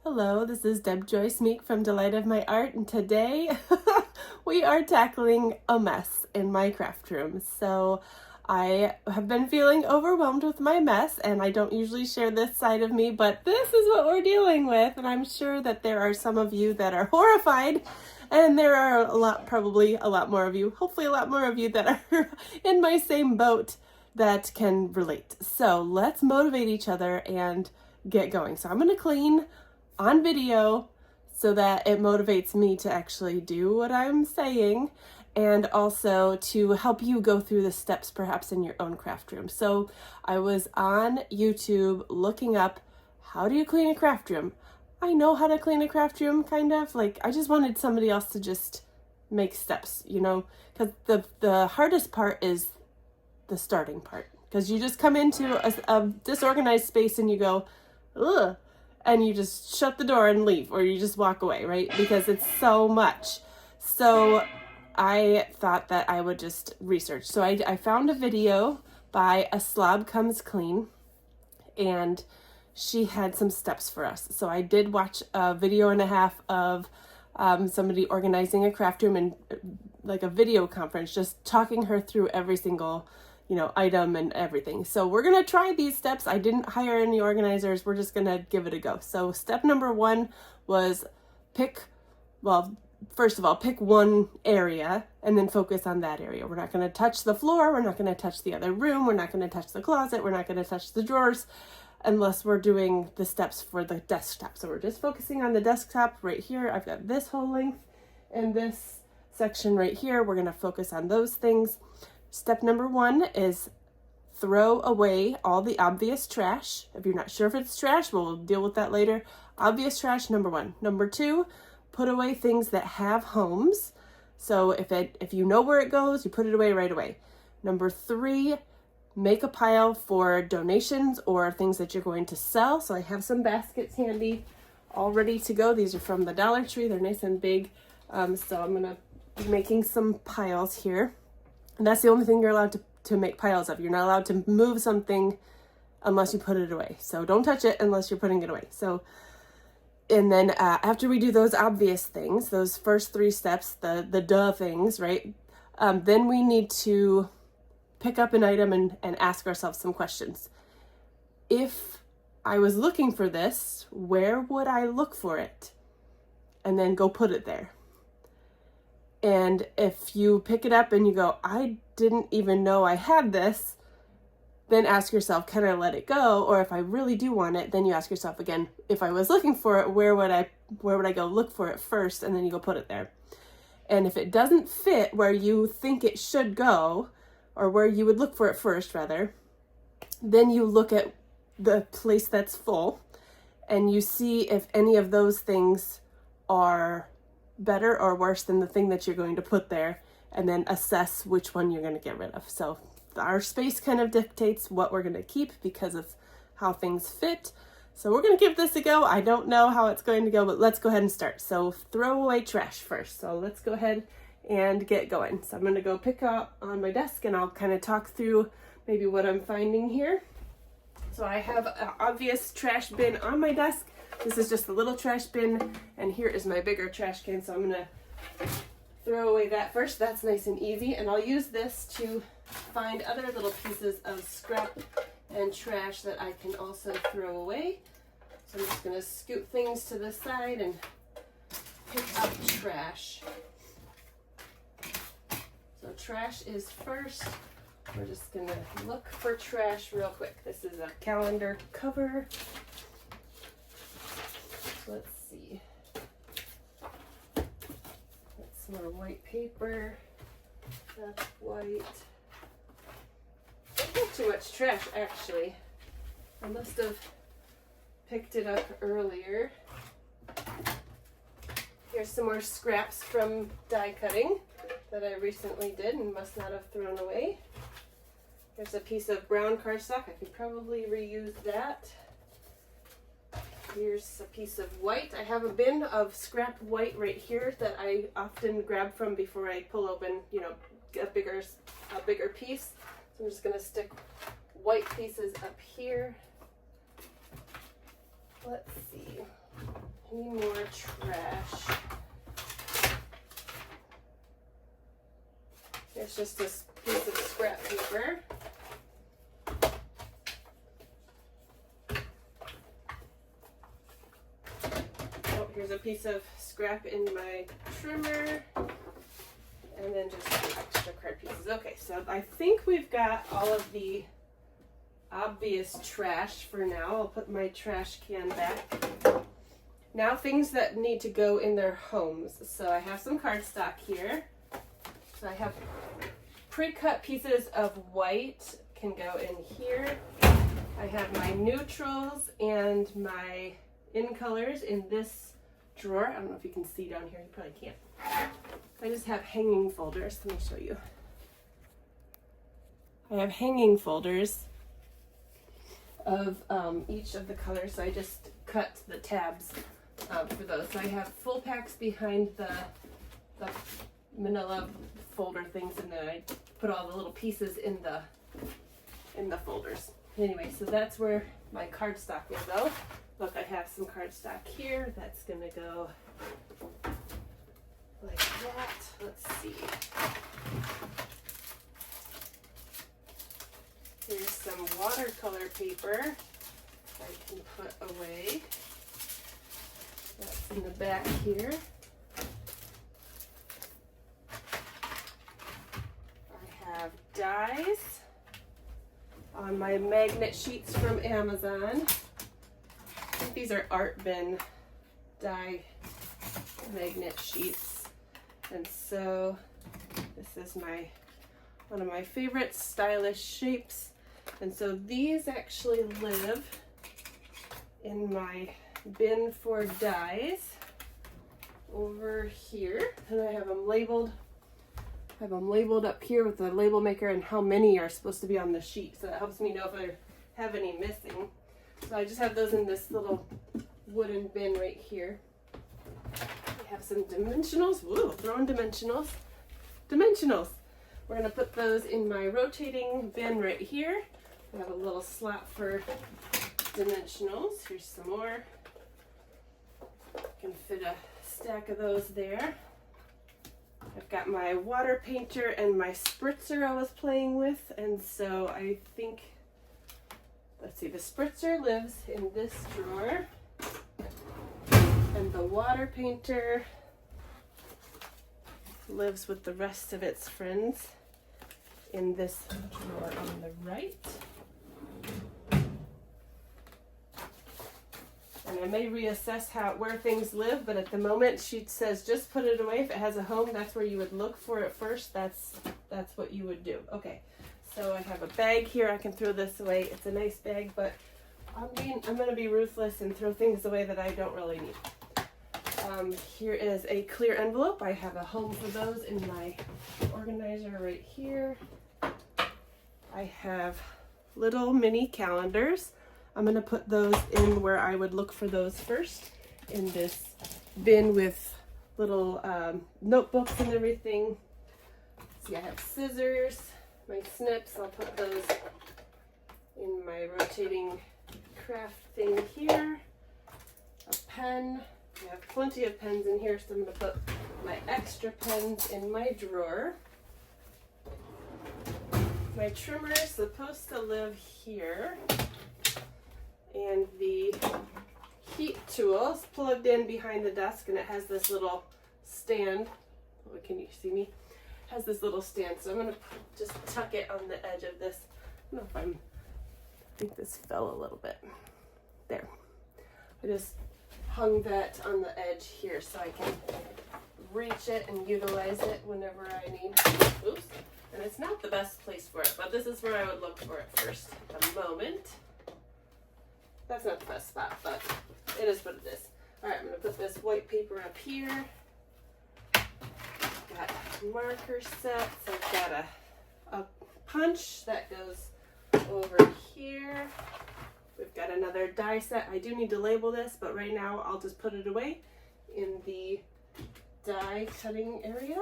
Hello, this is Deb Joyce Meek from Delight of My Art, and today we are tackling a mess in my craft room. So I have been feeling overwhelmed with my mess, and I don't usually share this side of me, but this is what we're dealing with, and I'm sure that there are some of you that are horrified, and there are probably a lot more of you, hopefully a lot more of you that are in my same boat that can relate. So let's motivate each other and get going. So I'm going to clean on video so that it motivates me to actually do what I'm saying, and also to help you go through the steps perhaps in your own craft room. So I was on YouTube looking up, how do you clean a craft room? I know how to clean a craft room, kind of. Like, I just wanted somebody else to just make steps, you know, because the hardest part is the starting part, because you just come into a disorganized space and you go, ugh, and you just shut the door and leave, or you just walk away, right? Because it's so much. So I thought that I would just research. So I found a video by a Slob Comes Clean, and she had some steps for us. So I did watch a video and a half of somebody organizing a craft room, and like a video conference, just talking her through every single item and everything. So we're going to try these steps. I didn't hire any organizers. We're just going to give it a go. So step number one was first of all, pick one area and then focus on that area. We're not going to touch the floor. We're not going to touch the other room. We're not going to touch the closet. We're not going to touch the drawers unless we're doing the steps for the desktop. So we're just focusing on the desktop right here. I've got this whole length and this section right here. We're going to focus on those things. Step number one is throw away all the obvious trash. If you're not sure if it's trash, we'll deal with that later. Obvious trash, number one. Number two, put away things that have homes. So if you know where it goes, you put it away right away. Number three, make a pile for donations or things that you're going to sell. So I have some baskets handy, all ready to go. These are from the Dollar Tree. They're nice and big. So I'm going to be making some piles here. And that's the only thing you're allowed to make piles of. You're not allowed to move something unless you put it away. So don't touch it unless you're putting it away. So, and then after we do those obvious things, those first three steps, the duh things, right? Then we need to pick up an item and ask ourselves some questions. If I was looking for this, where would I look for it? And then go put it there. And if you pick it up and you go, I didn't even know I had this, then ask yourself, can I let it go? Or if I really do want it, then you ask yourself again, if I was looking for it, where would I go look for it first? And then you go put it there. And if it doesn't fit where you think it should go, or where you would look for it first rather, then you look at the place that's full and you see if any of those things are better or worse than the thing that you're going to put there, and then assess which one you're going to get rid of. So our space kind of dictates what we're going to keep because of how things fit. So we're going to give this a go. I don't know how it's going to go, but let's go ahead and start. So throw away trash first. So let's go ahead and get going. So I'm going to go pick up on my desk and I'll kind of talk through maybe what I'm finding here. So I have an obvious trash bin on my desk. This is just a little trash bin, and here is my bigger trash can, so I'm going to throw away that first. That's nice and easy, and I'll use this to find other little pieces of scrap and trash that I can also throw away. So I'm just going to scoot things to the side and pick up trash. So trash is first. We're just going to look for trash real quick. This is a calendar cover. Let's see. That's more white paper. That's white. Not too much trash, actually. I must have picked it up earlier. Here's some more scraps from die cutting that I recently did and must not have thrown away. Here's a piece of brown cardstock. I could probably reuse that. Here's a piece of white. I have a bin of scrap white right here that I often grab from before I pull open, a bigger piece. So I'm just going to stick white pieces up here. Let's see. Any more trash? There's just this piece of scrap paper. Oh, here's a piece of scrap in my trimmer. And then just some extra card pieces. Okay, so I think we've got all of the obvious trash for now. I'll put my trash can back. Now things that need to go in their homes. So I have some cardstock here. So I have pre-cut pieces of white can go in here. I have my neutrals and my in colors in this drawer. I don't know if you can see down here. You probably can't. I just have hanging folders. Let me show you. I have hanging folders of each of the colors. So I just cut the tabs for those. So I have full packs behind the manila folder things, and then I put all the little pieces in the folders. Anyway, so that's where my cardstock will go. Look, I have some cardstock here. That's gonna go like that. Let's see. Here's some watercolor paper I can put away. That's in the back here. I have dies on my magnet sheets from Amazon. I think these are Art Bin die magnet sheets. And so this is one of my favorite stylish shapes. And so these actually live in my bin for dies over here. And I have them labeled. Up here with the label maker and how many are supposed to be on the sheet. So that helps me know if I have any missing. So I just have those in this little wooden bin right here. We have some dimensionals. Woo, throwing dimensionals. Dimensionals. We're gonna put those in my rotating bin right here. We have a little slot for dimensionals. Here's some more. Can fit a stack of those there. I've got my water painter and my spritzer I was playing with, and so I think, let's see, the spritzer lives in this drawer, and the water painter lives with the rest of its friends in this drawer on the right. And I may reassess where things live, but at the moment she says just put it away. If it has a home, that's where you would look for it first. That's what you would do. Okay, so I have a bag here. I can throw this away. It's a nice bag, but I'm gonna be ruthless and throw things away that I don't really need. Here is a clear envelope. I have a home for those in my organizer right here. I have little mini calendars. I'm going to put those in where I would look for those first, in this bin with little notebooks and everything. See, I have scissors, my snips. I'll put those in my rotating craft thing here. A pen. I have plenty of pens in here, so I'm going to put my extra pens in my drawer. My trimmer is supposed to live here. And the heat tool is plugged in behind the desk, and it has this little stand. Oh, can you see me? It has this little stand, so I'm going to just tuck it on the edge of this. I don't know if I think this fell a little bit. There. I just hung that on the edge here so I can reach it and utilize it whenever I need. Oops. And it's not the best place for it, but this is where I would look for it first at the moment. That's not the best spot, but it is what it is. All right, I'm going to put this white paper up here. I've got marker sets. I've got a punch that goes over here. We've got another die set. I do need to label this, but right now I'll just put it away in the die cutting area.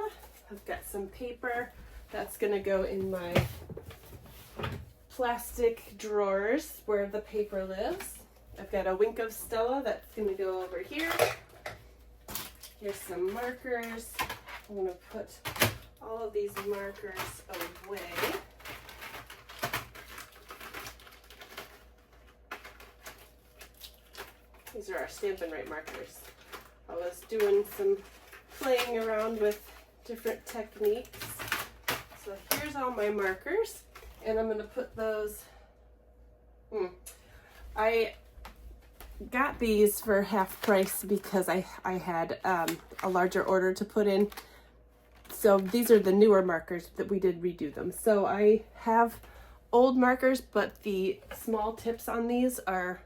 I've got some paper that's going to go in my plastic drawers where the paper lives. I've got a wink of Stella that's going to go over here. Here's some markers. I'm going to put all of these markers away. These are our Stampin' Up markers. I was doing some playing around with different techniques. So here's all my markers, and I'm going to put those. I got these for half price because I had a larger order to put in. So these are the newer markers that we did redo them. So I have old markers, but the small tips on these are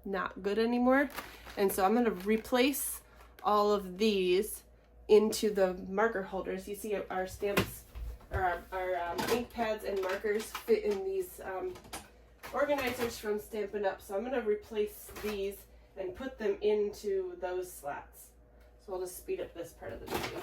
not good anymore. And so I'm going to replace all of these into the marker holders. You see our stamps, or our ink pads and markers fit in these organizers from Stampin' Up. So I'm going to replace these and put them into those slats. So I'll just speed up this part of the video.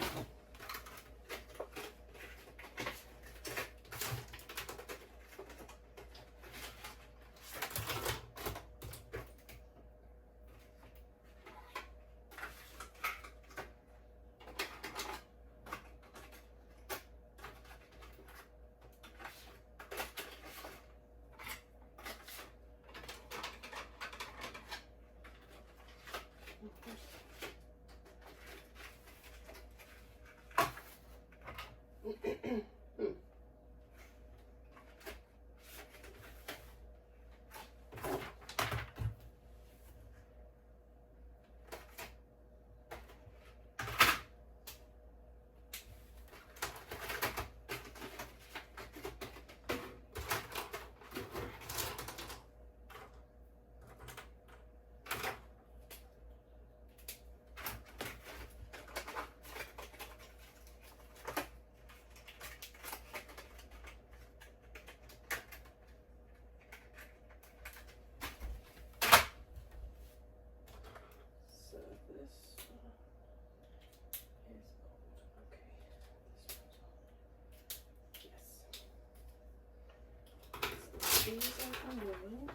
These are the ones.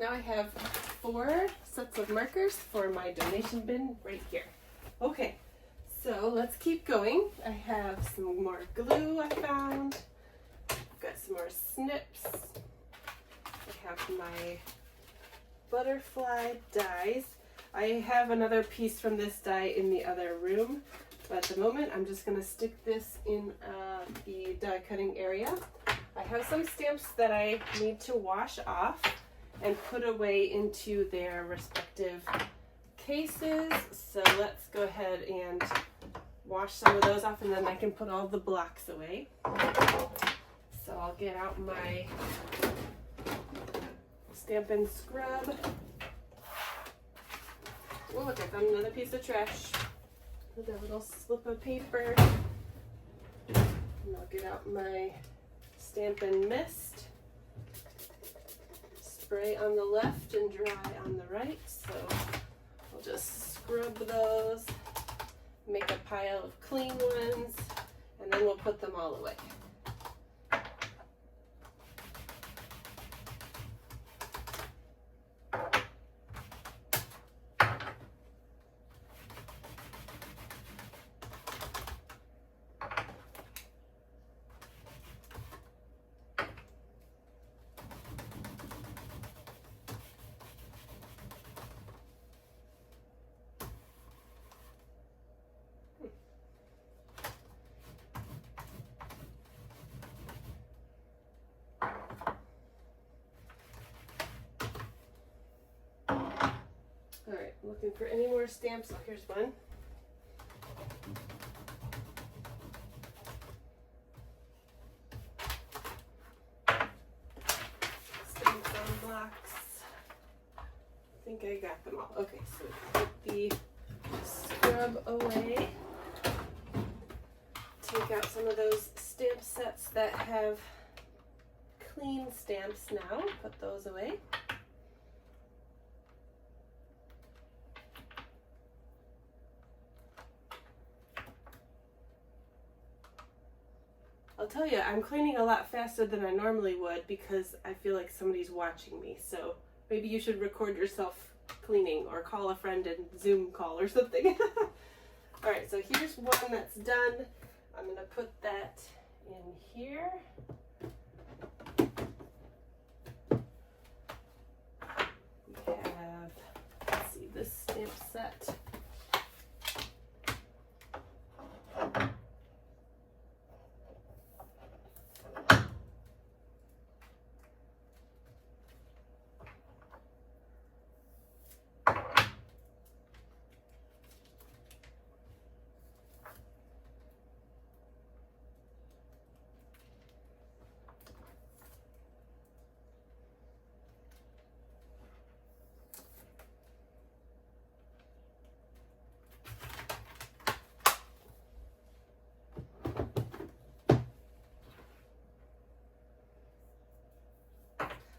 Now I have 4 sets of markers for my donation bin right here. Okay, so let's keep going. I have some more glue I found. I've got some more snips. I have my butterfly dies. I have another piece from this die in the other room, but at the moment I'm just going to stick this in the die cutting area. I have some stamps that I need to wash off and put away into their respective cases. So let's go ahead and wash some of those off, and then I can put all the blocks away. So I'll get out my Stampin' Scrub. Oh look, I found another piece of trash with a little slip of paper. And I'll get out my Stampin' Mist. Spray on the left and dry on the right. So I'll just scrub those, make a pile of clean ones, and then we'll put them all away. Alright, looking for any more stamps. Oh, here's one. Stamps on blocks. I think I got them all. Okay, so put the scrub away. Take out some of those stamp sets that have clean stamps now. Put those away. I'll tell you, I'm cleaning a lot faster than I normally would because I feel like somebody's watching me. So maybe you should record yourself cleaning or call a friend and Zoom call or something. All right, so here's one that's done. I'm gonna put that in here. We have, let's see, this stamp set.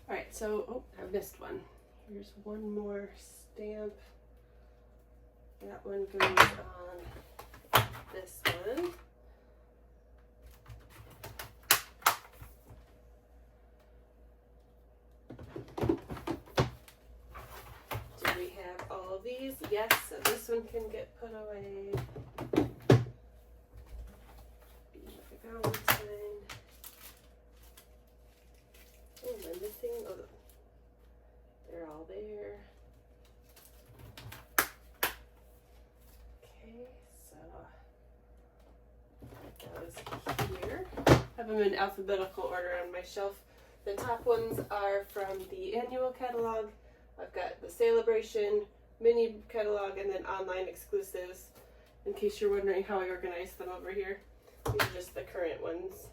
Alright, so, oh, I missed one. Here's one more stamp. That one goes on this one. Do we have all of these? Yes, so this one can get put away. Valentine. Oh, am I missing? Oh, they're all there. Okay, so that goes here. I have them in alphabetical order on my shelf. The top ones are from the annual catalog. I've got the Celebration, mini catalog, and then online exclusives. In case you're wondering how I organize them over here, these are just the current ones.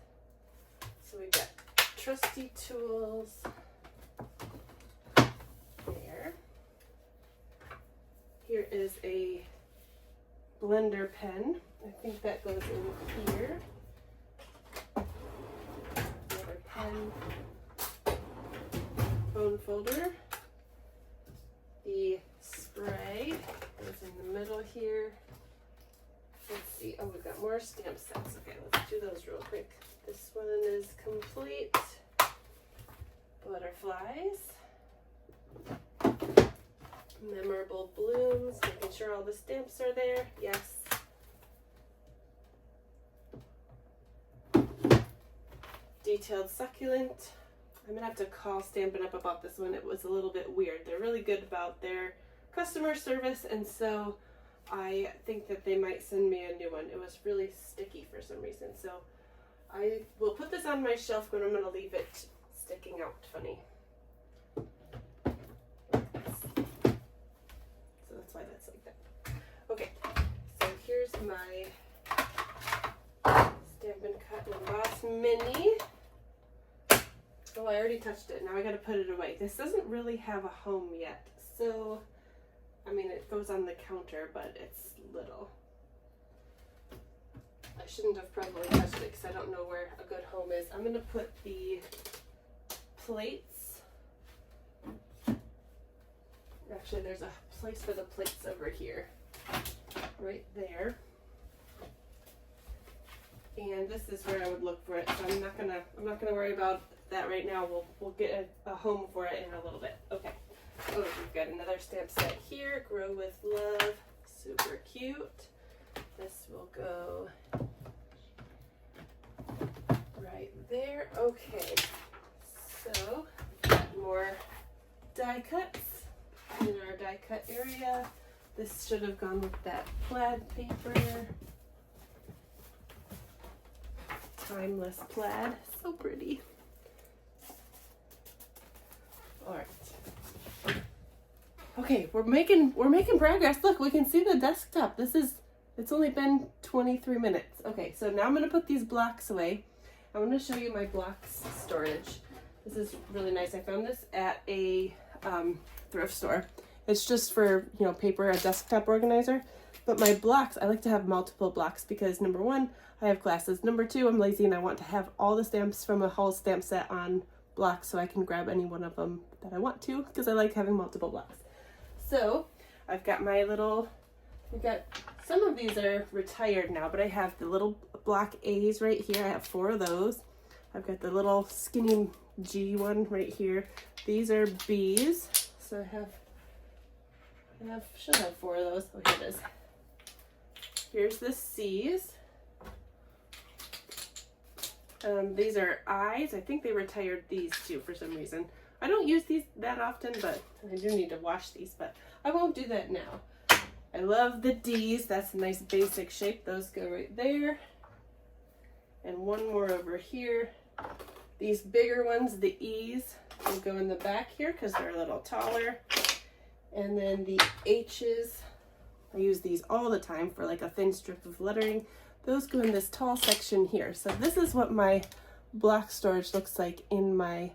So we've got Trusty Tools there. Here is a blender pen. I think that goes in here. Another pen. Phone folder. The spray goes in the middle here. Let's see. Oh, we've got more stamp sets. Okay, let's do those real quick. This one is complete. Butterflies. Memorable blooms, making sure all the stamps are there. Yes. Detailed succulent. I'm gonna have to call Stampin' Up about this one. It was a little bit weird. They're really good about their customer service, and so I think that they might send me a new one. It was really sticky for some reason, so I will put this on my shelf, but I'm gonna leave it sticking out funny. So that's why that's like that. Okay, so here's my Stampin' Cut and Emboss Mini. Oh, I already touched it. Now I gotta put it away. This doesn't really have a home yet. So, I mean, it goes on the counter, but it's little. I shouldn't have probably touched it because I don't know where a good home is. I'm gonna put the plates. Actually, there's a place for the plates over here. Right there. And this is where I would look for it. So I'm not gonna worry about that right now. We'll get a home for it in a little bit. Okay. Oh, we've got another stamp set here. Grow with Love. Super cute. This will go right there. Okay. So, got more die cuts in our die cut area. This should have gone with that plaid paper. Timeless plaid. So pretty. All right. Okay, we're making progress. Look, we can see the desktop. It's only been 23 minutes. Okay, so now I'm gonna put these blocks away. I want to show you my blocks storage. This is really nice. I found this at a thrift store. It's just for, you know, paper, a desktop organizer. But my blocks, I like to have multiple blocks because number one, I have classes. Number two, I'm lazy and I want to have all the stamps from a whole stamp set on blocks so I can grab any one of them that I want to because I like having multiple blocks. So I've got my little, some of these are retired now, but I have the little block A's right here. I have 4 of those. I've got the little skinny G one right here. These are B's. So I should have 4 of those. Oh, here it is. Here's the C's. These are I's. I think they retired these too for some reason. I don't use these that often, but I do need to wash these, but I won't do that now. I love the D's. That's a nice basic shape. Those go right there. And one more over here. These bigger ones, the E's, will go in the back here because they're a little taller. And then the H's, I use these all the time for like a thin strip of lettering. Those go in this tall section here. So this is what my block storage looks like in my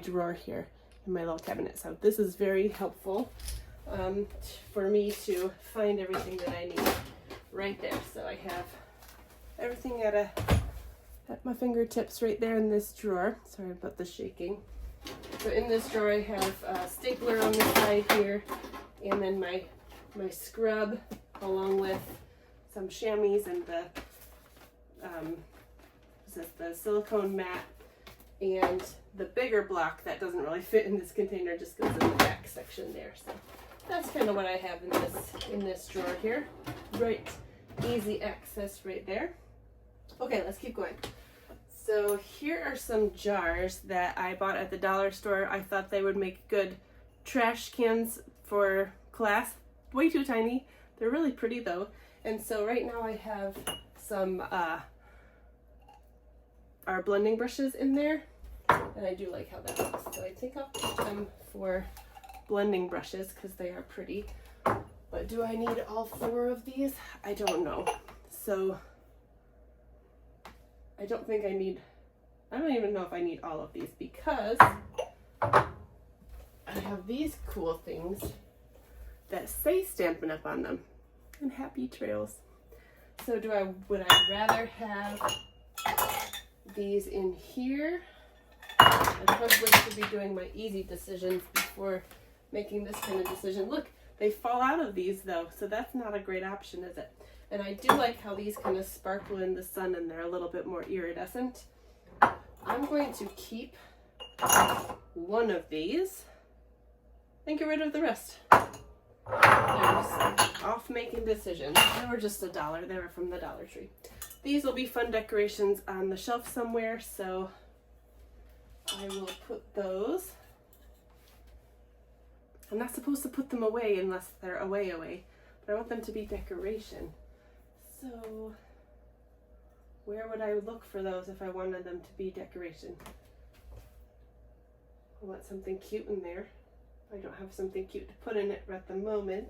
drawer here, in my little cabinet. So this is very helpful for me to find everything that I need right there. So I have everything at my fingertips right there in this drawer. Sorry about the shaking. So in this drawer I have a stapler on the side here, and then my scrub along with some chamois and the silicone mat, and the bigger block that doesn't really fit in this container just goes in the back section there. So that's kind of what I have in this drawer here. Right, easy access right there. Okay, let's keep going. So here are some jars that I bought at the dollar store. I thought they would make good trash cans for class. Way too tiny. They're really pretty though. And so right now I have some our blending brushes in there, and I do like how that looks. So I think I'll keep them for blending brushes because they are pretty. But do I need all 4 of these? I don't know. So I don't even know if I need all of these because I have these cool things that say Stampin' Up on them, and happy trails. So would I rather have these in here? I probably should be doing my easy decisions before making this kind of decision. Look, they fall out of these though, so that's not a great option, is it? And I do like how these kind of sparkle in the sun and they're a little bit more iridescent. I'm going to keep one of these and get rid of the rest. There's off making decisions. They were just $1. They were from the Dollar Tree. These will be fun decorations on the shelf somewhere, so I will put those. I'm not supposed to put them away unless they're away, but I want them to be decoration. So where would I look for those if I wanted them to be decoration? I want something cute in there. I don't have something cute to put in it at the moment.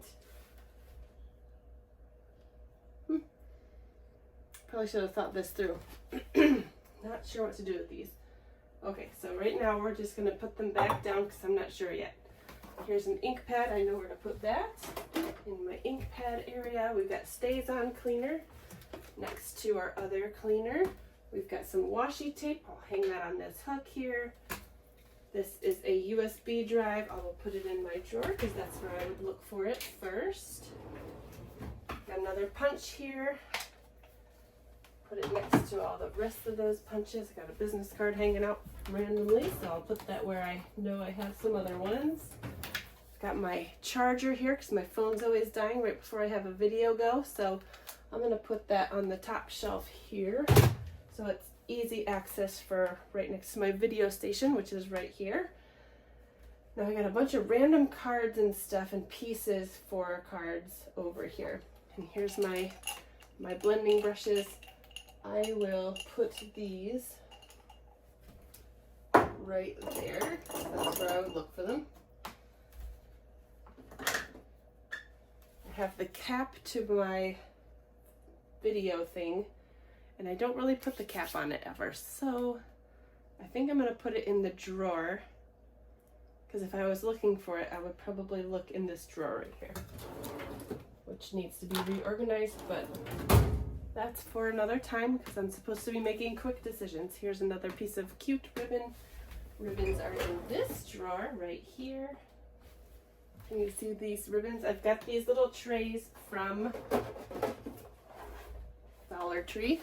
Probably should have thought this through. Not sure what to do with these. Okay, so right now we're just going to put them back down because I'm not sure yet. Here's an ink pad. I know where to put that. In my ink pad area, we've got Stays On cleaner next to our other cleaner. We've got some washi tape. I'll hang that on this hook here. This is a USB drive. I will put it in my drawer because that's where I would look for it first. Got another punch here. Put it next to all the rest of those punches. I got a business card hanging out randomly, so I'll put that where I know I have some other ones. Got my charger here because my phone's always dying right before I have a video go, so I'm going to put that on the top shelf here so it's easy access for right next to my video station, which is right here. Now I got a bunch of random cards and stuff and pieces for cards over here. And here's my blending brushes. I will put these right there. That's where I would look for them. I have the cap to my video thing, and I don't really put the cap on it ever. So I think I'm going to put it in the drawer, because if I was looking for it, I would probably look in this drawer right here, which needs to be reorganized, but that's for another time because I'm supposed to be making quick decisions. Here's another piece of cute ribbon. Ribbons are in this drawer right here. Can you see these ribbons? I've got these little trays from Dollar Tree.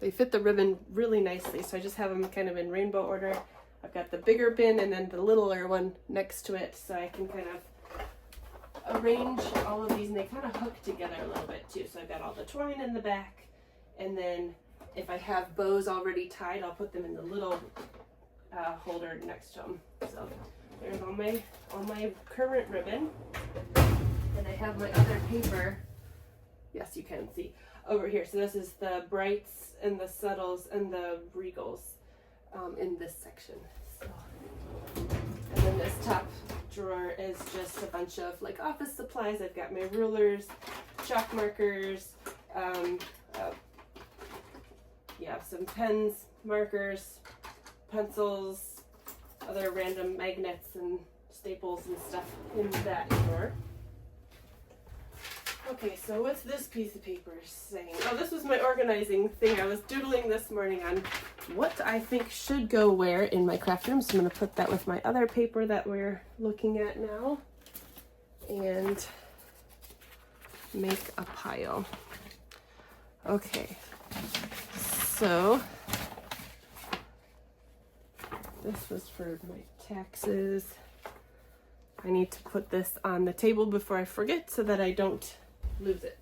They fit the ribbon really nicely, so I just have them kind of in rainbow order. I've got the bigger bin and then the littler one next to it, so I can kind of arrange all of these, and they kind of hook together a little bit too. So I've got all the twine in the back, and then if I have bows already tied, I'll put them in the little holder next to them. So there's all my current ribbon, and I have my other paper. Yes, you can see over here. So this is the brights and the subtles and the regals in this section. So, and then this top drawer is just a bunch of like office supplies. I've got my rulers, chalk markers, some pens, markers, pencils, other random magnets and staples and stuff in that drawer. Okay, so what's this piece of paper saying? Oh, this was my organizing thing. I was doodling this morning on what I think should go where in my craft room. So I'm going to put that with my other paper that we're looking at now and make a pile. Okay, so this was for my taxes. I need to put this on the table before I forget so that I don't lose it.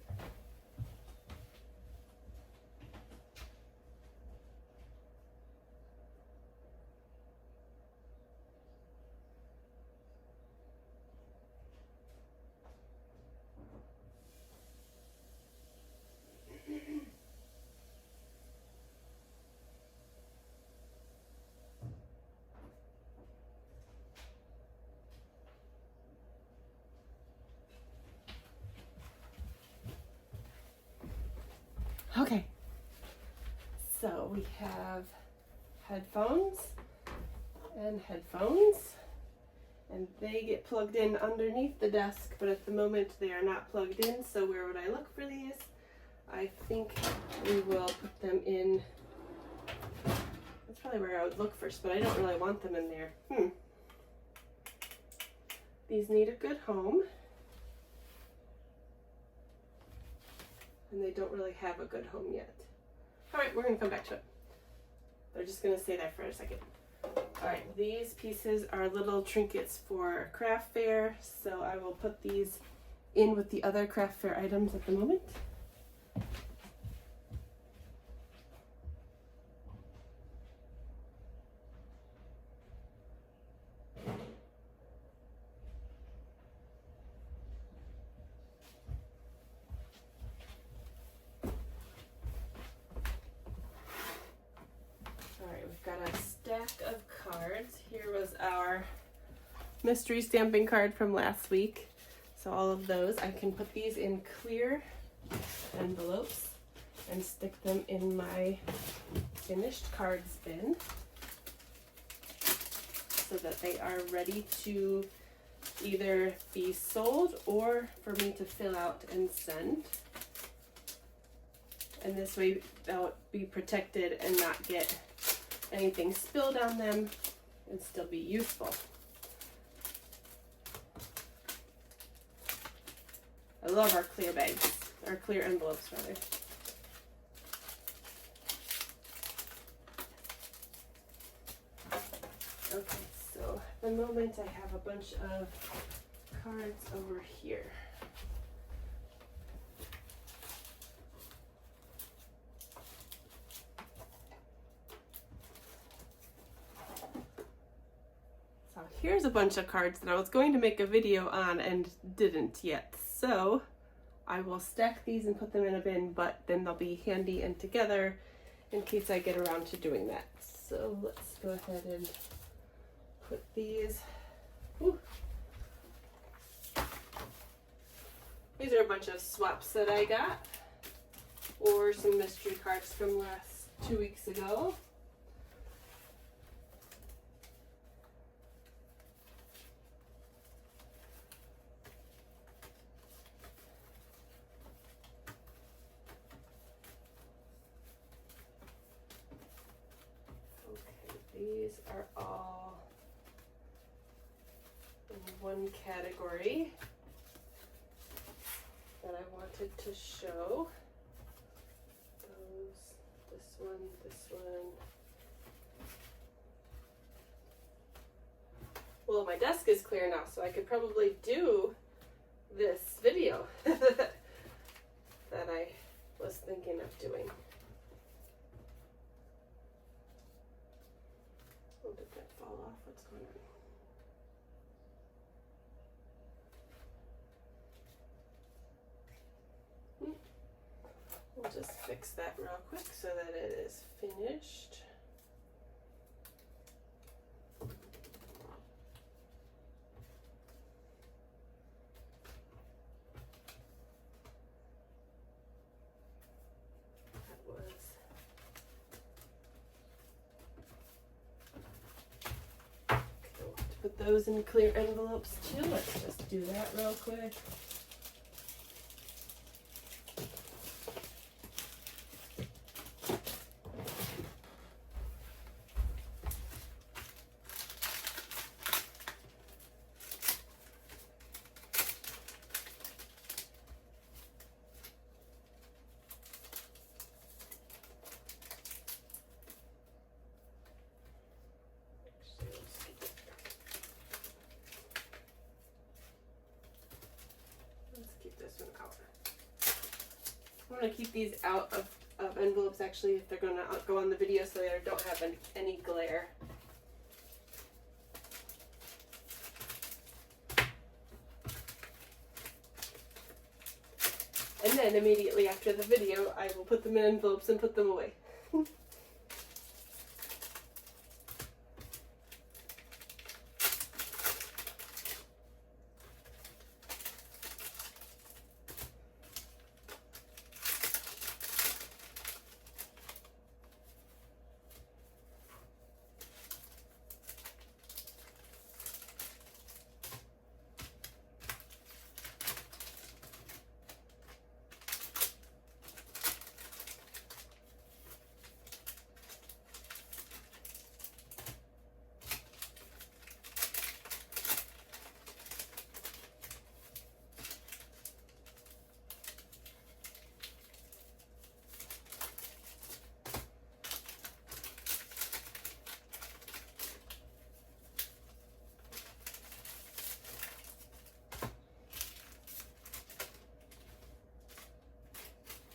Okay, so we have headphones, and they get plugged in underneath the desk, but at the moment they are not plugged in. So where would I look for these? I think we will put them in, that's probably where I would look first, but I don't really want them in there. These need a good home. And they don't really have a good home yet. All right, we're gonna come back to it. They're just gonna stay there for a second. All right, these pieces are little trinkets for craft fair, so I will put these in with the other craft fair items at the moment. Got a stack of cards. Here was our mystery stamping card from last week. So all of those, I can put these in clear envelopes and stick them in my finished cards bin so that they are ready to either be sold or for me to fill out and send. And this way they'll be protected and not get anything spilled on them and still be useful. I love our clear bags, our clear envelopes rather. Okay, so at the moment I have a bunch of cards over here. Here's a bunch of cards that I was going to make a video on and didn't yet. So I will stack these and put them in a bin, but then they'll be handy and together in case I get around to doing that. So let's go ahead and put these. Ooh. These are a bunch of swaps that I got, or some mystery cards from 2 weeks ago. These are all in one category that I wanted to show. This one. Well, my desk is clear now, so I could probably do this video that I was thinking of doing. Oh, did that fall off? What's going on? We'll just fix that real quick so that it is finished. Put those in clear envelopes too. Let's just do that real quick. I'm going to keep these out of envelopes actually if they're going to go on the video so they don't have any glare. And then immediately after the video I will put them in envelopes and put them away.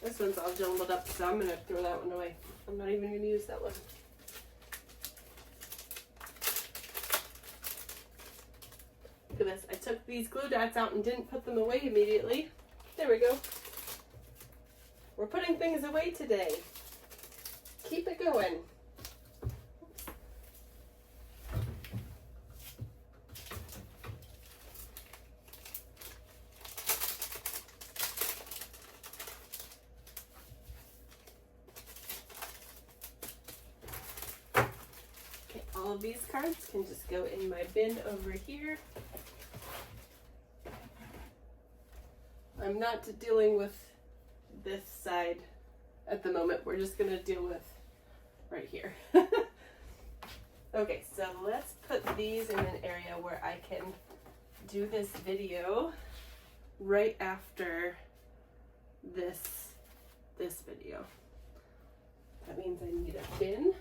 This one's all jumbled up, so I'm going to throw that one away. I'm not even going to use that one. Look at this. I took these glue dots out and didn't put them away immediately. There we go. We're putting things away today. Keep it going. Okay, all of these cards can just go in my bin over here. I'm not dealing with this side at the moment. We're just going to deal with right here. Okay, so let's put these in an area where I can do this video right after this video. That means I need a bin.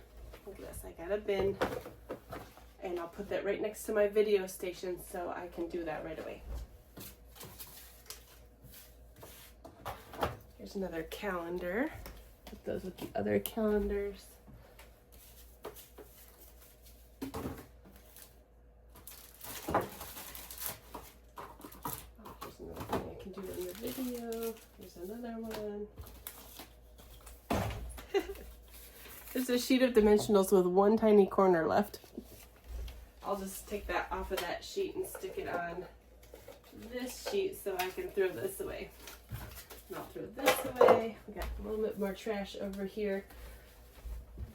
Look at this, I got a bin, and I'll put that right next to my video station so I can do that right away. Here's another calendar. Put those with the other calendars. Oh, here's another thing I can do in the video. Here's another one. There's a sheet of dimensionals with one tiny corner left. I'll just take that off of that sheet and stick it on this sheet so I can throw this away. And I'll throw this away. We got a little bit more trash over here.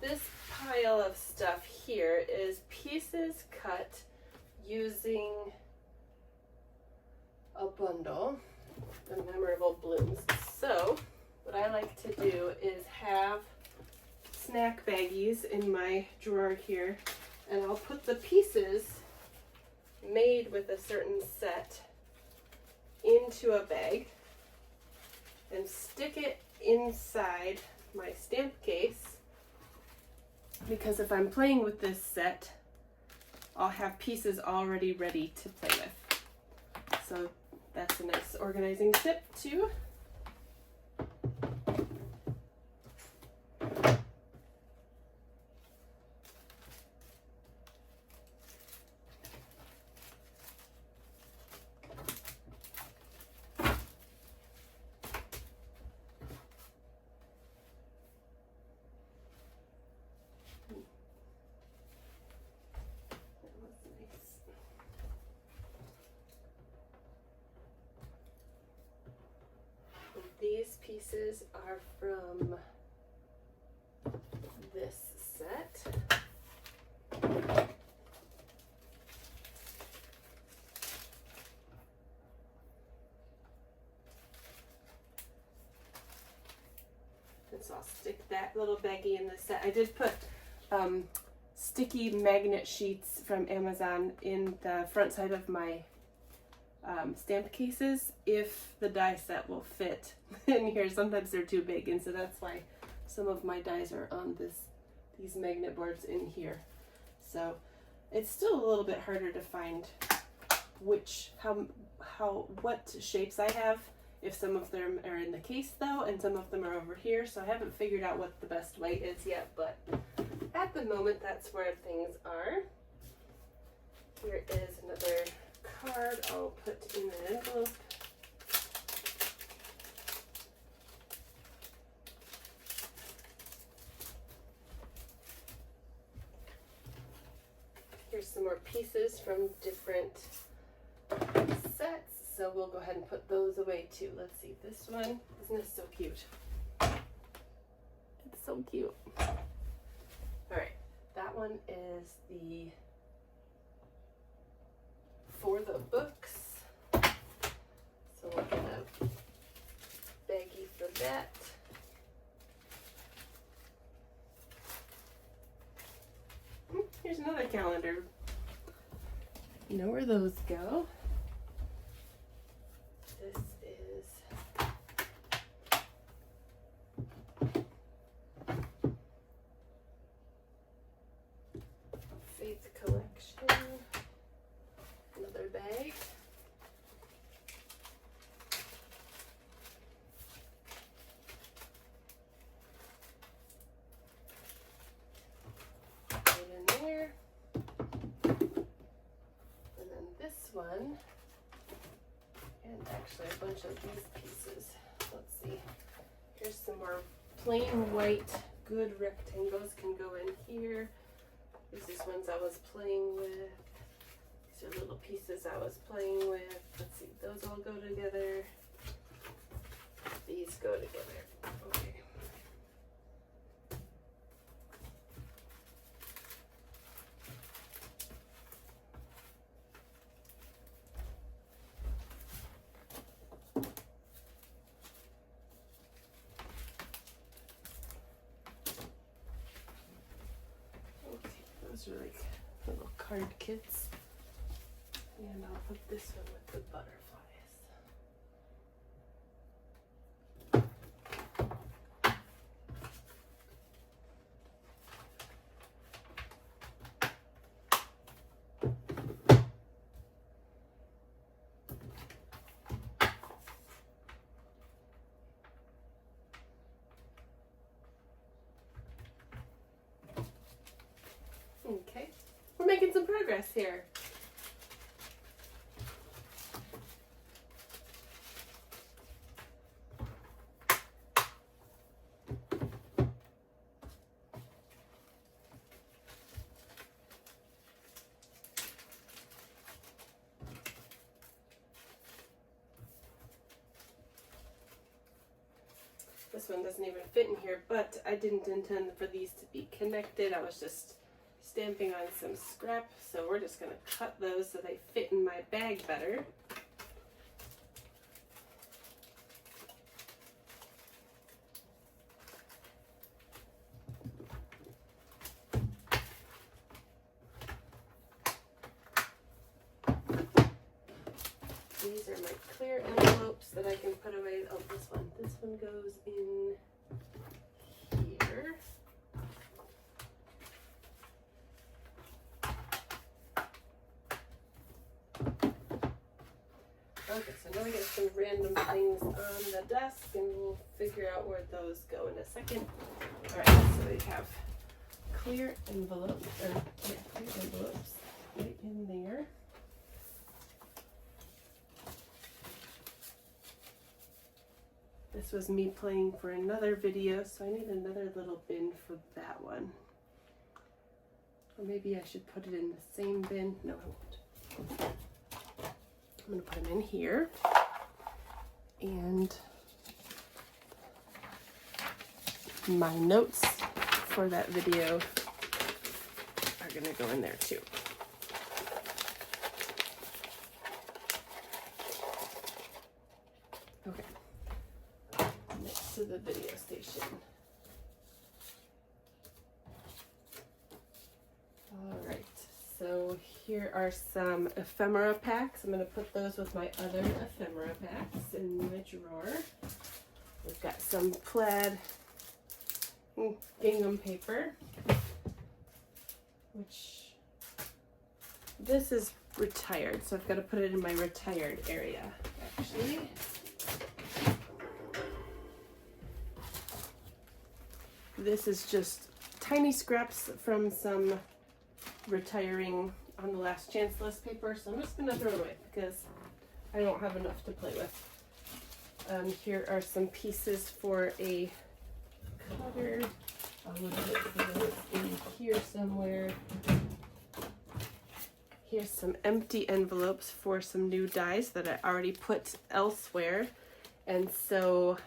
This pile of stuff here is pieces cut using a bundle of memorable blooms. So what I like to do is have snack baggies in my drawer here, and I'll put the pieces made with a certain set into a bag and stick it inside my stamp case, because if I'm playing with this set, I'll have pieces already ready to play with. So that's a nice organizing tip too. These pieces are from this set. And so I'll stick that little baggie in the set. I did put sticky magnet sheets from Amazon in the front side of my stamp cases if the die set will fit in here. Sometimes they're too big, and so that's why some of my dies are on these magnet boards in here. So it's still a little bit harder to find what shapes I have. If some of them are in the case though, and some of them are over here, so I haven't figured out what the best way is yet, but at the moment that's where things are. Here is another card I'll put in an envelope. Here's some more pieces from different sets, so we'll go ahead and put those away too. Let's see, this one, isn't this so cute? It's so cute. All right, that one is the For the Books. So we'll get a baggie for that. Here's another calendar. You know where those go. This is Faith Collection. Another bag. one. And actually a bunch of these pieces. Let's see. Here's some more plain white good rectangles can go in here. These are ones I was playing with. These are little pieces I was playing with. Let's see, those all go together. These go together. Okay. Those are like little card kits. And I'll put this one with the butterflies. Okay, we're making some progress here. This one doesn't even fit in here, but I didn't intend for these to be connected. I was just stamping on some scrap, so we're just going to cut those so they fit in my bag better. These are my clear envelopes that I can put away. Oh, this one goes in here. Okay, so now we get some random things on the desk, and we'll figure out where those go in a second. All right, so we have clear envelopes, clear envelopes right in there. This was me playing for another video, so I need another little bin for that one. Or maybe I should put it in the same bin. No, I won't. I'm going to put them in here. And my notes for that video are going to go in there too. Okay. Next to the video station. All right, so here are some ephemera packs. I'm going to put those with my other ephemera packs in my drawer. We've got some plaid gingham paper, which this is retired, so I've got to put it in my retired area, actually. This is just tiny scraps from some retiring on the last chance list paper, so I'm just going to throw it away because I don't have enough to play with. Here are some pieces for a cutter. I would put those in here somewhere. Here's some empty envelopes for some new dies that I already put elsewhere, and so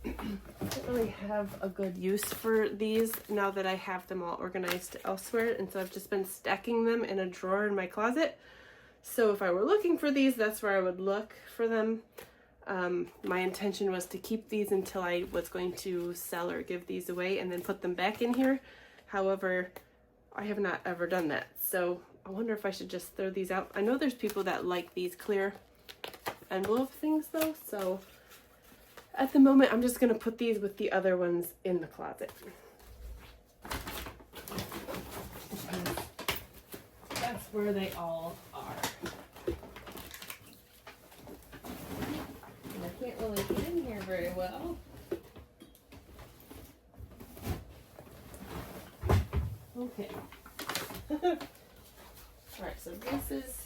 I don't really have a good use for these now that I have them all organized elsewhere, and so I've just been stacking them in a drawer in my closet. So if I were looking for these, that's where I would look for them. My intention was to keep these until I was going to sell or give these away and then put them back in here. However, I have not ever done that, so I wonder if I should just throw these out. I know there's people that like these clear envelope things though, so at the moment I'm just going to put these with the other ones in the closet. That's where they all are. And I can't really get in here very well. Okay. Alright, so this is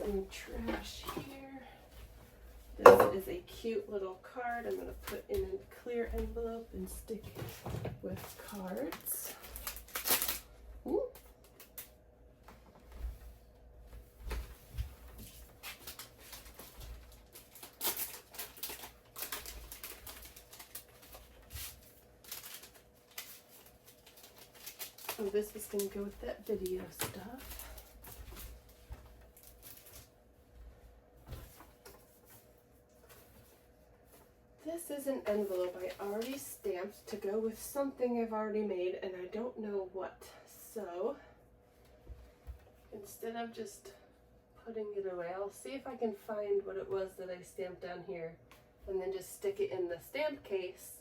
some trash here. This is a cute little card I'm going to put in a clear envelope and stick with cards. Ooh. Oh, this is going to go with that video stuff. This is an envelope I already stamped to go with something I've already made, and I don't know what. So instead of just putting it away, I'll see if I can find what it was that I stamped down here and then just stick it in the stamp case,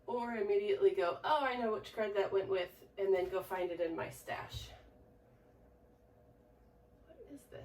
or immediately go, oh, I know which card that went with, and then go find it in my stash. What is this?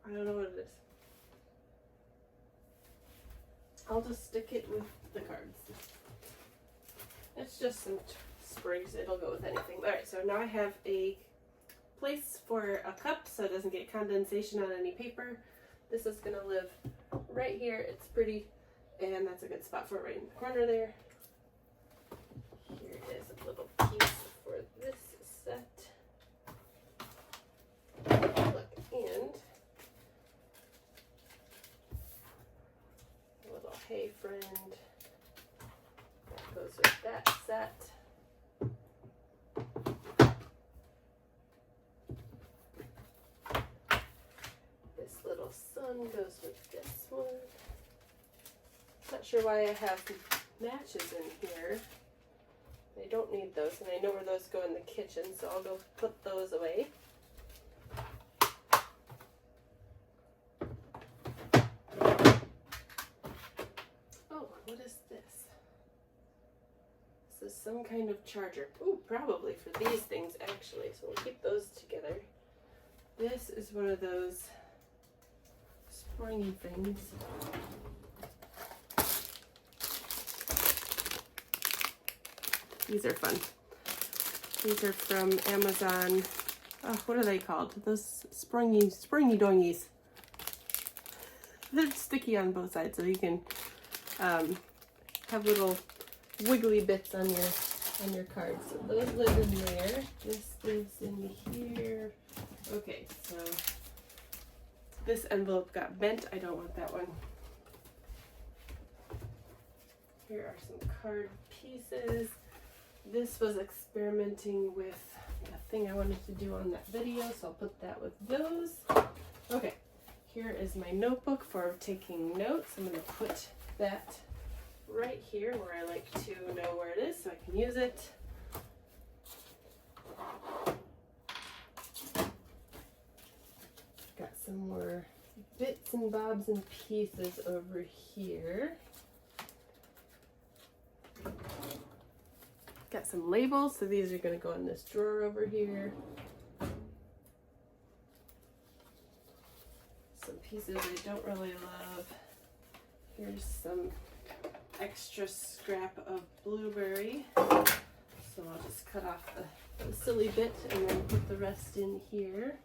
I don't know what it is. I'll just stick it with the cards. It's just some sprigs. It'll go with anything. Alright, so now I have a place for a cup so it doesn't get condensation on any paper. This is going to live right here. It's pretty, and that's a good spot for it right in the corner there. Here is a little piece for this set. Look, and Hey Friend, that goes with that set. This little sun goes with this one. Not sure why I have matches in here. I don't need those, and I know where those go in the kitchen, so I'll go put those away. What is this? This is some kind of charger. Ooh, probably for these things actually, so we'll keep those together. This is one of those springy things. These are fun. These are from Amazon. Oh, what are they called? Those springy doingies. They're sticky on both sides, so you can have little wiggly bits on your cards. So those live in there. This lives in here. Okay, so this envelope got bent. I don't want that one. Here are some card pieces. This was experimenting with the thing I wanted to do on that video, so I'll put that with those. Okay, here is my notebook for taking notes. I'm going to put that right here where I like to know where it is so I can use it. Got some more bits and bobs and pieces over here. Got some labels, so these are going to go in this drawer over here. Some pieces I don't really love. Here's some extra scrap of blueberry. So I'll just cut off the silly bit and then put the rest in here.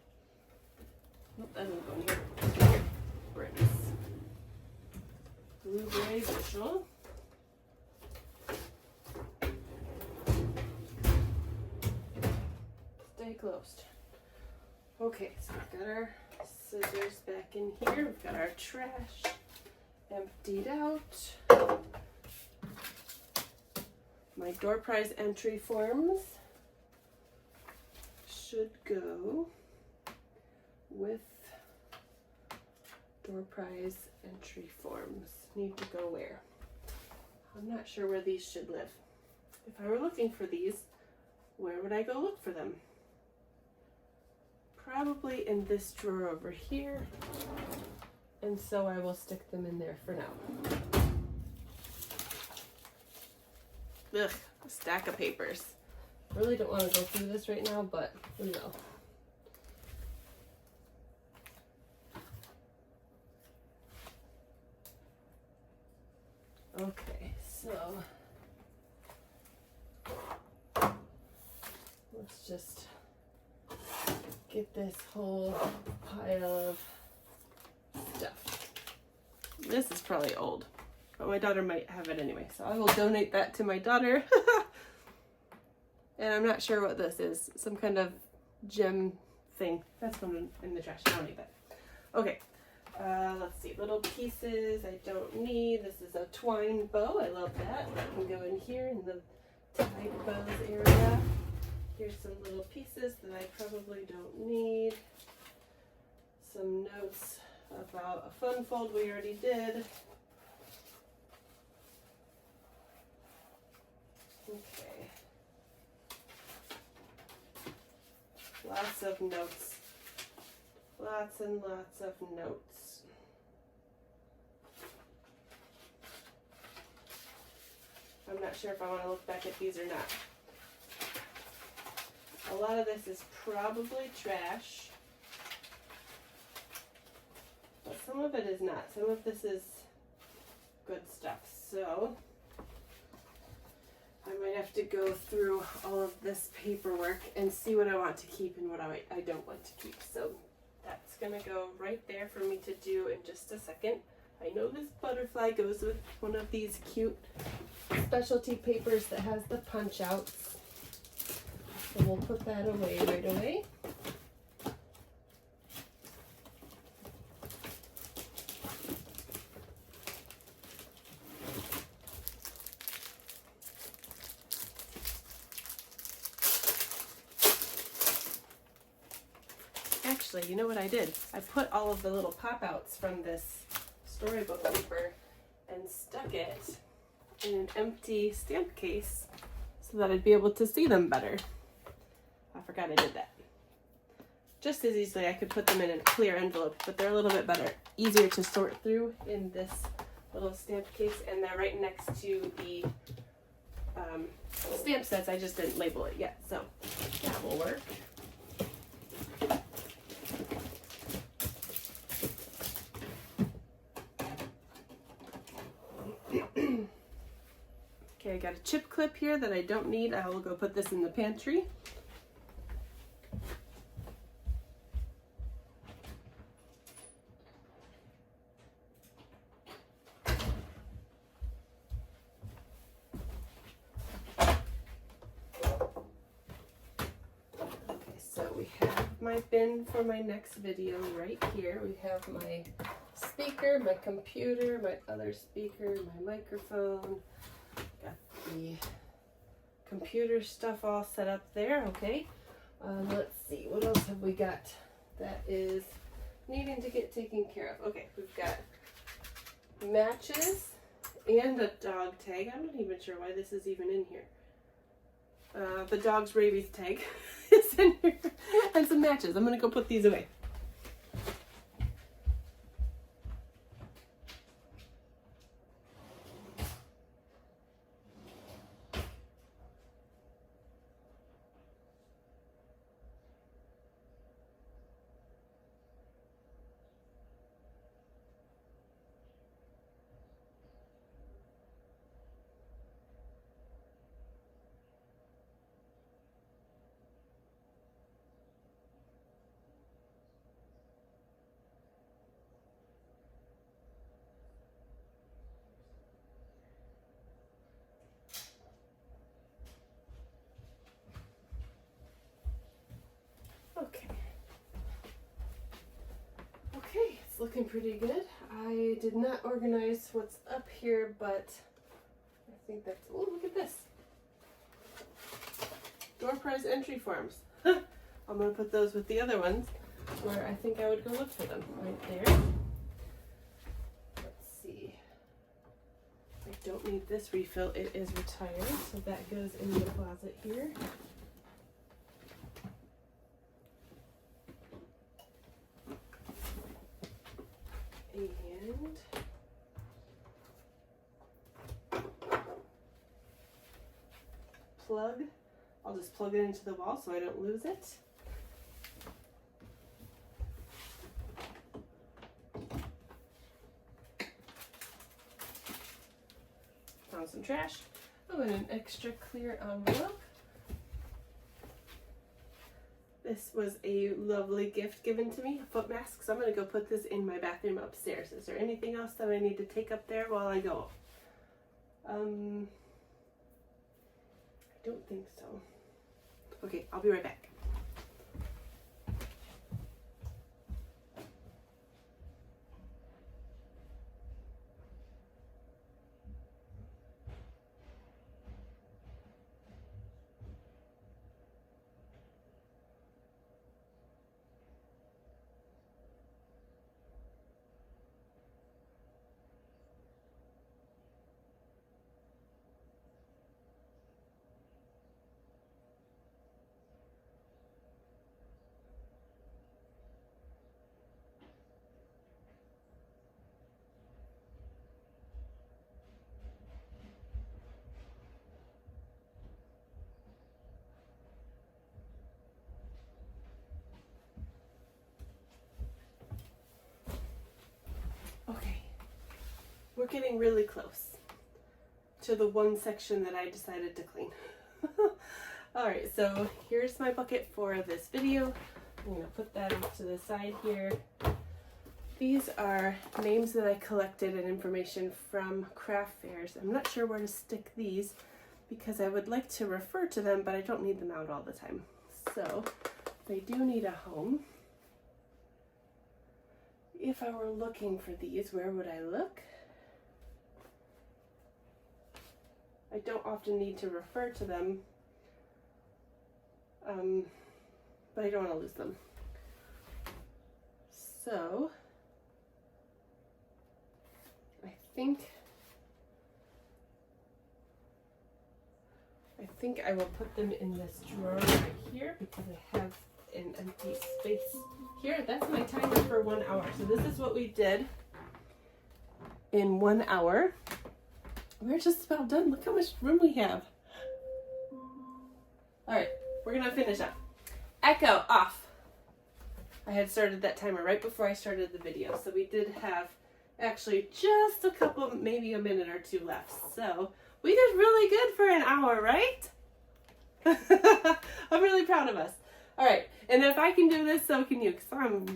Nope, that doesn't go in here. It's right here. Where it is. Blueberry bushel. Stay closed. Okay, so we've got our scissors back in here. We've got our trash emptied out. My door prize entry forms should go with door prize entry forms. Need to go where? I'm not sure where these should live. If I were looking for these, where would I go look for them? Probably in this drawer over here. And so I will stick them in there for now. Ugh, a stack of papers. I really don't want to go through this right now, but we will. Okay, so let's just get this whole pile of stuff. This is probably old, but my daughter might have it anyway, so I will donate that to my daughter. And I'm not sure what this is. Some kind of gem thing. That's going in the trash. I don't need that. Okay. Let's see. Little pieces I don't need. This is a twine bow. I love that. That can go in here in the tight bows area. Here's some little pieces that I probably don't need. Some notes about a fun fold we already did. Okay. Lots of notes. Lots and lots of notes. I'm not sure if I want to look back at these or not. A lot of this is probably trash, but some of it is not. Some of this is good stuff. So I might have to go through all of this paperwork and see what I want to keep and what I don't want to keep. So that's gonna go right there for me to do in just a second. I know this butterfly goes with one of these cute specialty papers that has the punch outs. So we'll put that away right away. Actually, you know what I did? I put all of the little pop-outs from this storybook paper and stuck it in an empty stamp case so that I'd be able to see them better. I forgot I did that. Just as easily I could put them in a clear envelope, but they're a little bit better, easier to sort through in this little stamp case, and they're right next to the stamp sets. I just didn't label it yet, so that will work. Okay, I got a chip clip here that I don't need. I will go put this in the pantry. Okay, so we have my bin for my next video right here. We have my speaker, my computer, my other speaker, my microphone. Got the computer stuff all set up there. Okay, let's see, what else have we got that is needing to get taken care of? Okay, we've got matches and a dog tag. I'm not even sure why this is even in here. The dog's rabies tag is in here, and some matches. I'm gonna go put these away. looking pretty good. I did not organize what's up here, but I think that's, oh, look at this. Door prize entry forms. I'm going to put those with the other ones where I think I would go look for them. Right there. Let's see. I don't need this refill. It is retired, so that goes in the closet here. And plug. I'll just plug it into the wall so I don't lose it. Found some trash. Oh, and an extra clear envelope. This was a lovely gift given to me, a foot mask, so I'm going to go put this in my bathroom upstairs. Is there anything else that I need to take up there while I go? I don't think so. Okay, I'll be right back. Okay, we're getting really close to the one section that I decided to clean. Alright, so here's my bucket for this video. I'm going to put that off to the side here. These are names that I collected and information from craft fairs. I'm not sure where to stick these because I would like to refer to them, but I don't need them out all the time. So they do need a home. If I were looking for these, where would I look? I don't often need to refer to them, but I don't want to lose them. So I think I will put them in this drawer right here because I have an empty space here. That's my timer for 1 hour. So this is what we did in 1 hour. We're just about done. Look how much room we have. All right, we're gonna finish up. Echo off. I had started that timer right before I started the video. So we did have actually just a couple, maybe a minute or two left. So we did really good for an hour, right? I'm really proud of us. All right, and if I can do this, so can you, because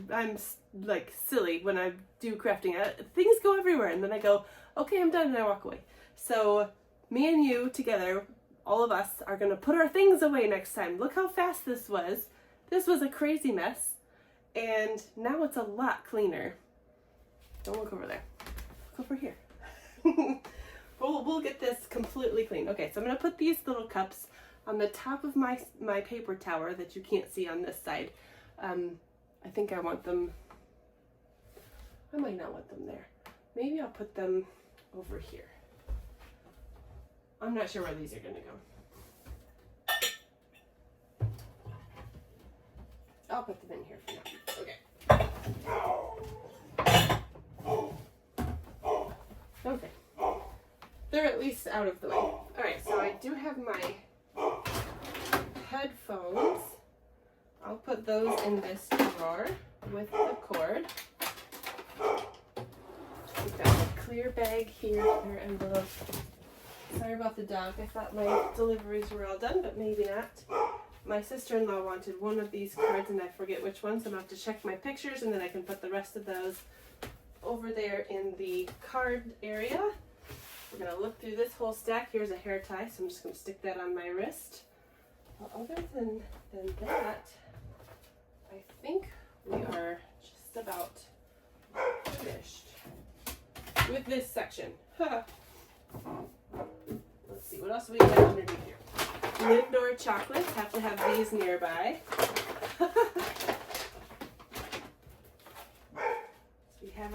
I'm like silly when I do crafting. Things go everywhere, and then I go, okay, I'm done, and I walk away. So me and you together, all of us, are gonna put our things away next time. Look how fast this was. This was a crazy mess, and now it's a lot cleaner. Don't look over there. Look over here. We'll get this completely clean. Okay, so I'm gonna put these little cups on the top of my paper tower that you can't see on this side. I think I want them, I might not want them there. Maybe I'll put them over here. I'm not sure where these are gonna go. I'll put them in here for now. Okay. Okay. They're at least out of the way. All right, so I do have my headphones. I'll put those in this drawer with the cord. We've got a clear bag here, clear envelope. Sorry about the dog. I thought my deliveries were all done, but maybe not. My sister-in-law wanted one of these cards, and I forget which one, so I'm going to have to check my pictures, and then I can put the rest of those over there in the card area. We're going to look through this whole stack. Here's a hair tie, so I'm just going to stick that on my wrist. Well, other than that, I think we are just about finished with this section. Let's see, what else do we got underneath here? Lindor chocolates, have to have these nearby.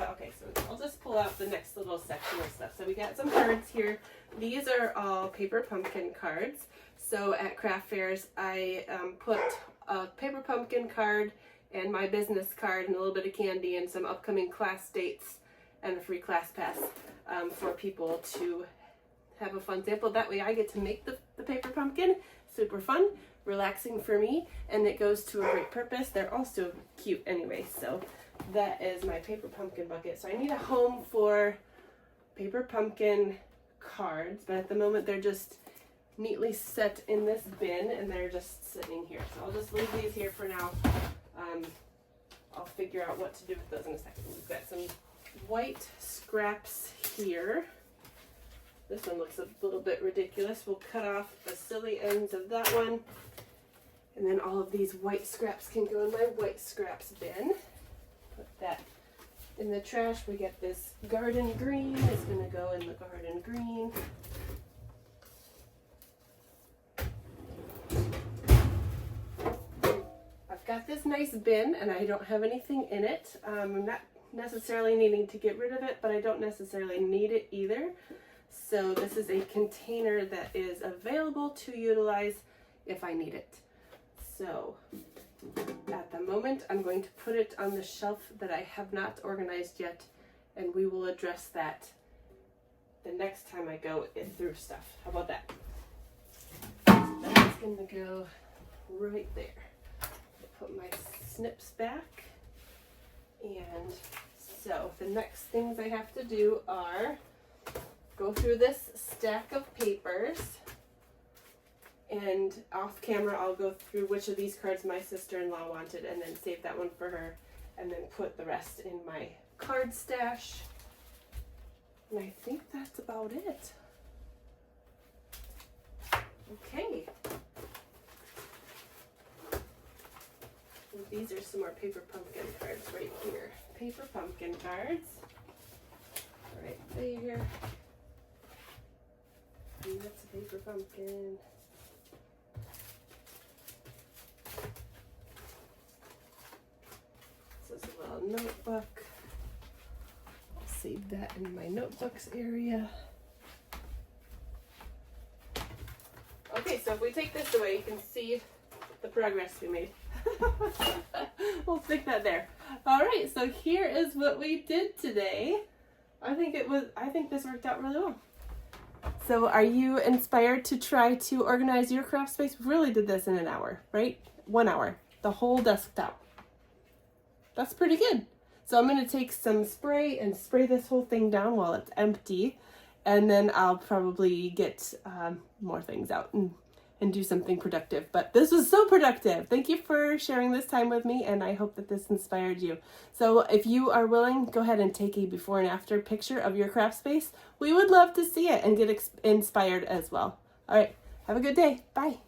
Okay, so I'll just pull out the next little section of stuff. So we got some cards here. These are all paper pumpkin cards. So at craft fairs, I put a paper pumpkin card and my business card and a little bit of candy and some upcoming class dates and a free class pass for people to have a fun sample. That way I get to make the paper pumpkin. Super fun, relaxing for me, and it goes to a great purpose. They're also cute anyway, so that is my paper pumpkin bucket. So I need a home for paper pumpkin cards, but at the moment they're just neatly set in this bin and they're just sitting here. So I'll just leave these here for now. I'll figure out what to do with those in a second. We've got some white scraps here. This one looks a little bit ridiculous. We'll cut off the silly ends of that one. And then all of these white scraps can go in my white scraps bin. Put that in the trash. We get this garden green. It's going to go in the garden green. I've got this nice bin and I don't have anything in it. I'm not necessarily needing to get rid of it, but I don't necessarily need it either. So this is a container that is available to utilize if I need it. So at the moment, I'm going to put it on the shelf that I have not organized yet, and we will address that the next time I go through stuff. How about that? So that's going to go right there. Put my snips back. And so the next things I have to do are go through this stack of papers, and off camera I'll go through which of these cards my sister-in-law wanted and then save that one for her and then put the rest in my card stash. And I think that's about it. Okay. And these are some more paper pumpkin cards right here. Paper pumpkin cards. Right there. And that's a paper pumpkin. This is a little notebook. I'll save that in my notebooks area. Okay, so if we take this away, you can see the progress we made. We'll stick that there. All right, so here is what we did today. I think this worked out really well. So are you inspired to try to organize your craft space? We really did this in an hour, right? 1 hour, the whole desktop. That's pretty good. So I'm going to take some spray and spray this whole thing down while it's empty. And then I'll probably get more things out and do something productive. But this was so productive. Thank you for sharing this time with me, and I hope that this inspired you. So if you are willing, go ahead and take a before and after picture of your craft space. We would love to see it and get inspired as well. All right, have a good day. Bye.